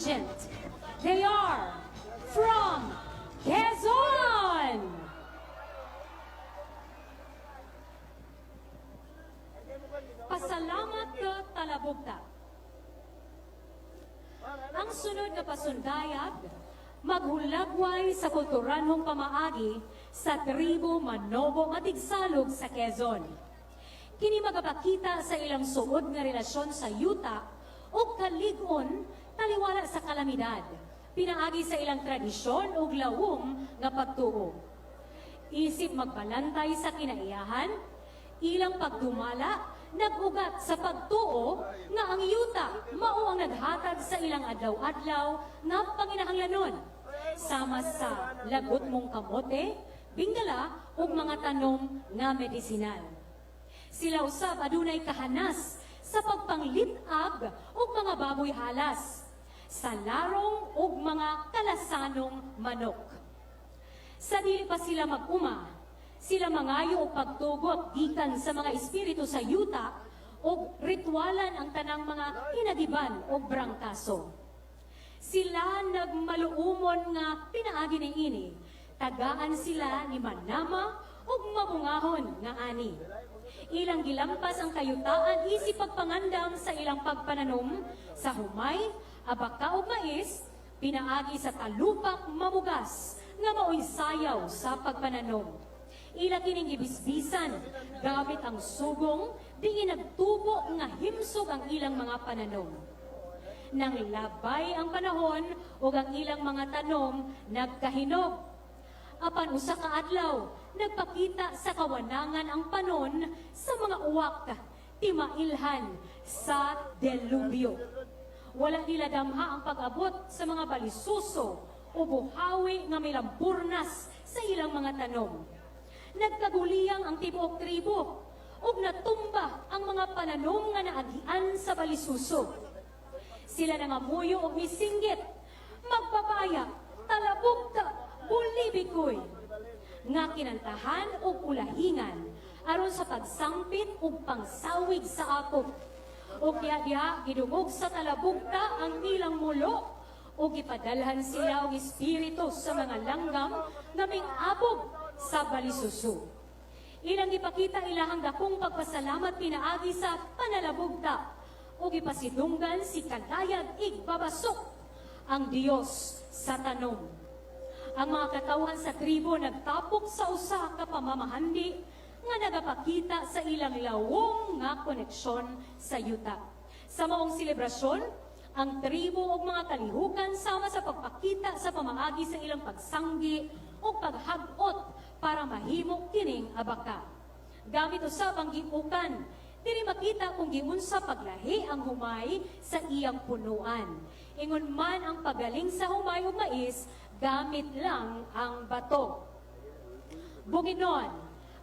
contingent. They are from Quezon! Pasalamat ka Talabugta. Ang sunod na pasundayag, maghulagway sa kulturanhong pamaagi sa tribo Manobo Matigsalog sa Quezon. Kini magapakita sa ilang suod nga relasyon sa yuta o kalig-on taliwala sa kalamidad, pinaagi sa ilang tradisyon o lawom nga pagtuo. Isip magbalantay sa kinaiyahan, ilang pagdumala, nag-ugat sa pagtuo nga ang yuta mao ang naghatag sa ilang adlaw-adlaw nga panginahanglanon sama sa lagot mong kamote, bingala ug mga tanom nga medisinal. Sila usab adunay kahanas sa pagpanglitag ug mga baboy halas, sa larong ug mga kalasanong manok. Sa dili pa sila mag-uma, sila mangayo og pagtugot gikan sa mga espiritu sa yuta o ritualan ang tanang mga hinagiban o brangkaso. Sila nagmaluumon nga pinaagi ni ini, tagaan sila ni manama ug mabungahon nga ani. Ilang gilampas ang kayutaan isip pagpangandam sa ilang pagpananom sa humay, abaka ug mais, pinaagi sa talupak mamugas nga maoy sayaw sa pagpananom. Ila kining gibisbisan gamit ang sugong di nagtubo nga himsog ang ilang mga pananom. Nang labay ang panahon ug ang ilang mga tanom nagkahinog. Apan usa ka adlaw nagpakita sa kawanangan ang panon sa mga uwak timailhan sa delubyo. Wala nila damha ang pag-abot sa mga balisuso o buhawi nga may lampurnas sa ilang mga tanom. Nagkaguliyang ang tibuok tribo ug natumba ang mga pananom nga naagian sa balisuso. Sila nangamuyo og misinggit, magpapaya, talabugta, bulibikoy, nga kinantahan og ulahingan aron sa pagsampit ug pangsawig sa akop. O diha gidungog sa talabugta ang ilang mulo o gipadalhan sila og espiritu sa mga langgam nga ming-abog sa balisuso. Ilang ipakita ilahang dakong pagpasalamat pinaagi sa panalabugta o gipasidunggan si Kalayag Igbabasok, ang Diyos sa tanom. Ang mga katawhan sa tribo nagtapok sa usa ka pamamahandi nga nagapakita sa ilang lawong nga koneksyon sa yuta. Sa maong selebrasyon, ang tribo ug mga kalihukan sama sa pagpakita sa pamaagi sa ilang pagsanggi o paghagot para mahimo kining abaka. Gamit usab ang giukan, diri makita kung giunsa paglahi ang humay sa iyang punuan. Ingon man ang pagaling sa humay ug mais, gamit lang ang bato. Buginon,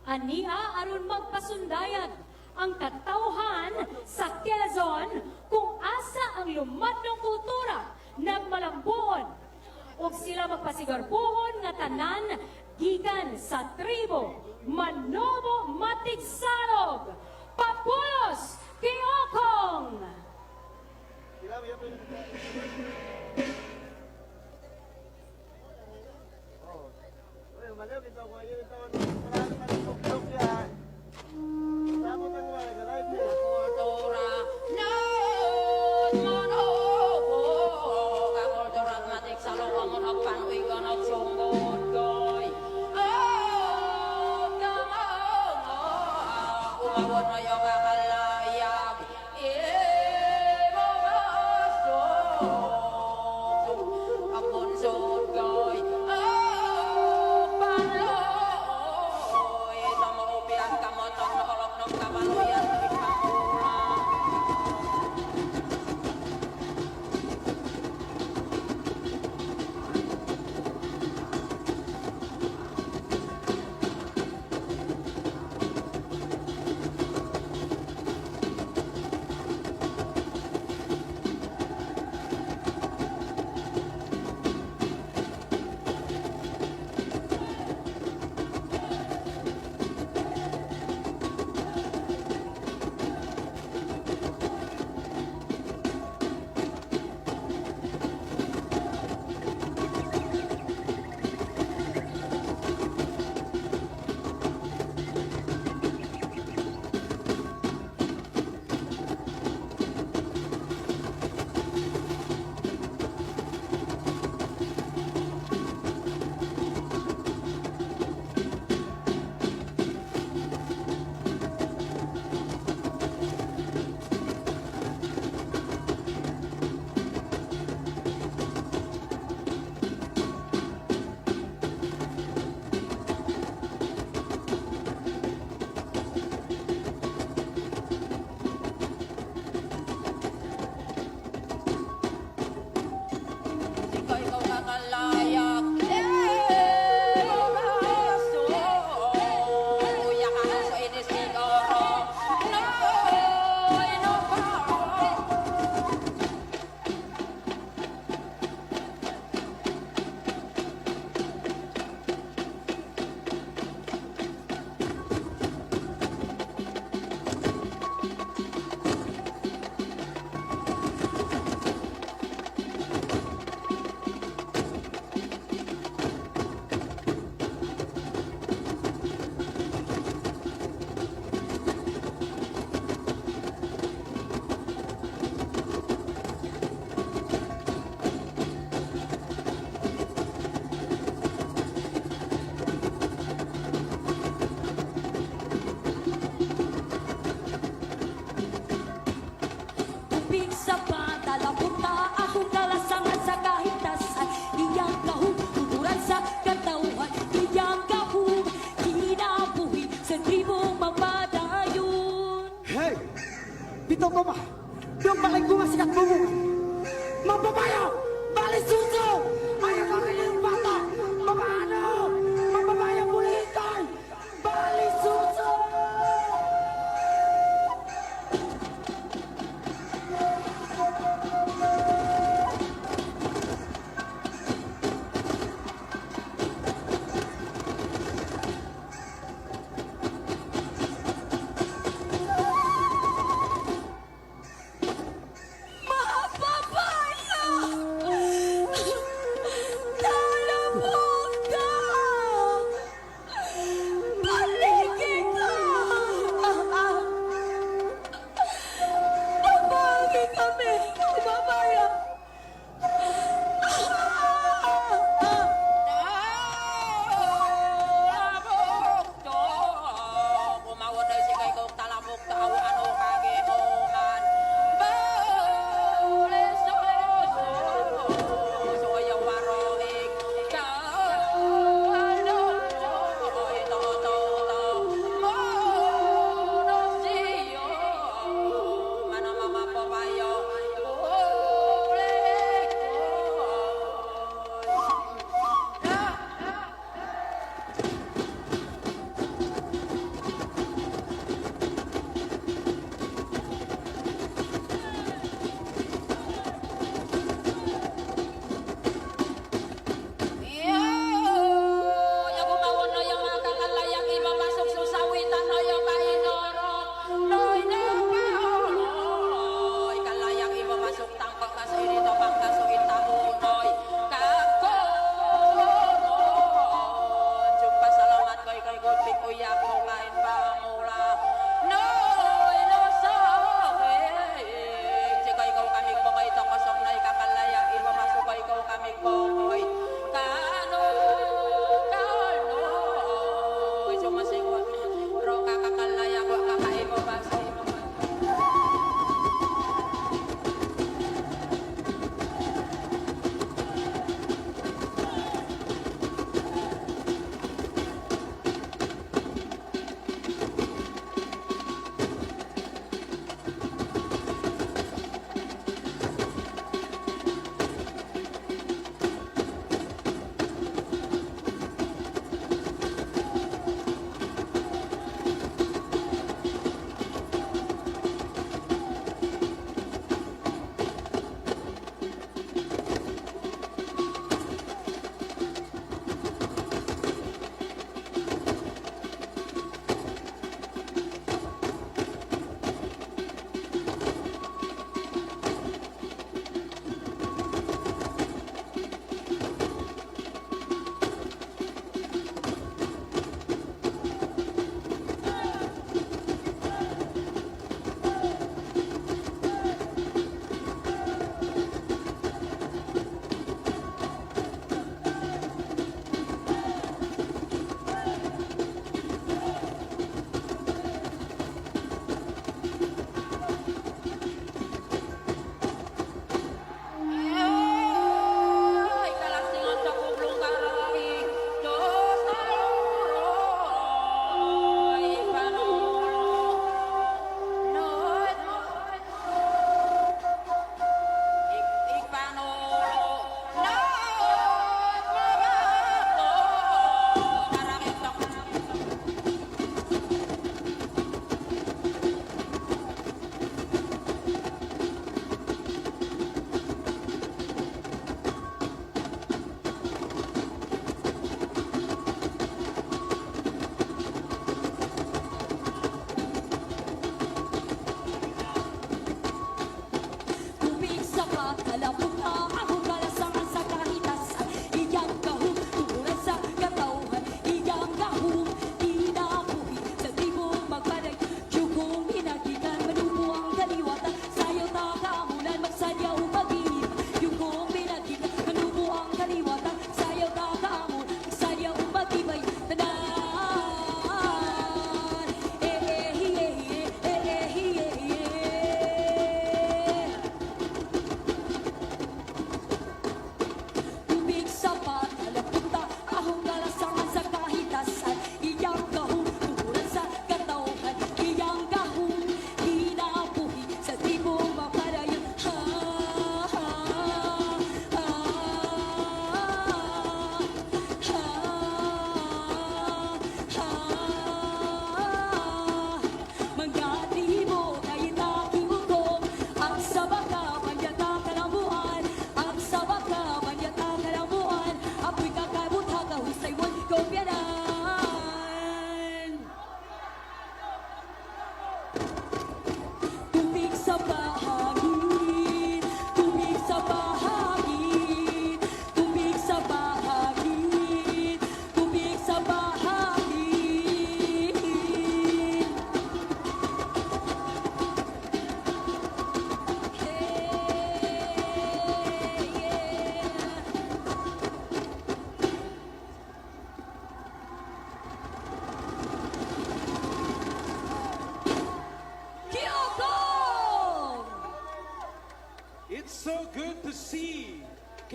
ania aron magpasundayag ang katawhan sa Quezon kung asa ang lumadlong kultura nagmalambuon ug sila magpasigarbuhon nga tanan gikan sa tribo Manobo Matigsalog, Papulos, Kiokong! mambabayo! Balisuso! Ay ang mga bata! Mga ano! Mambabayo bulitay! Balisuso! Mga babae!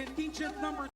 contingent number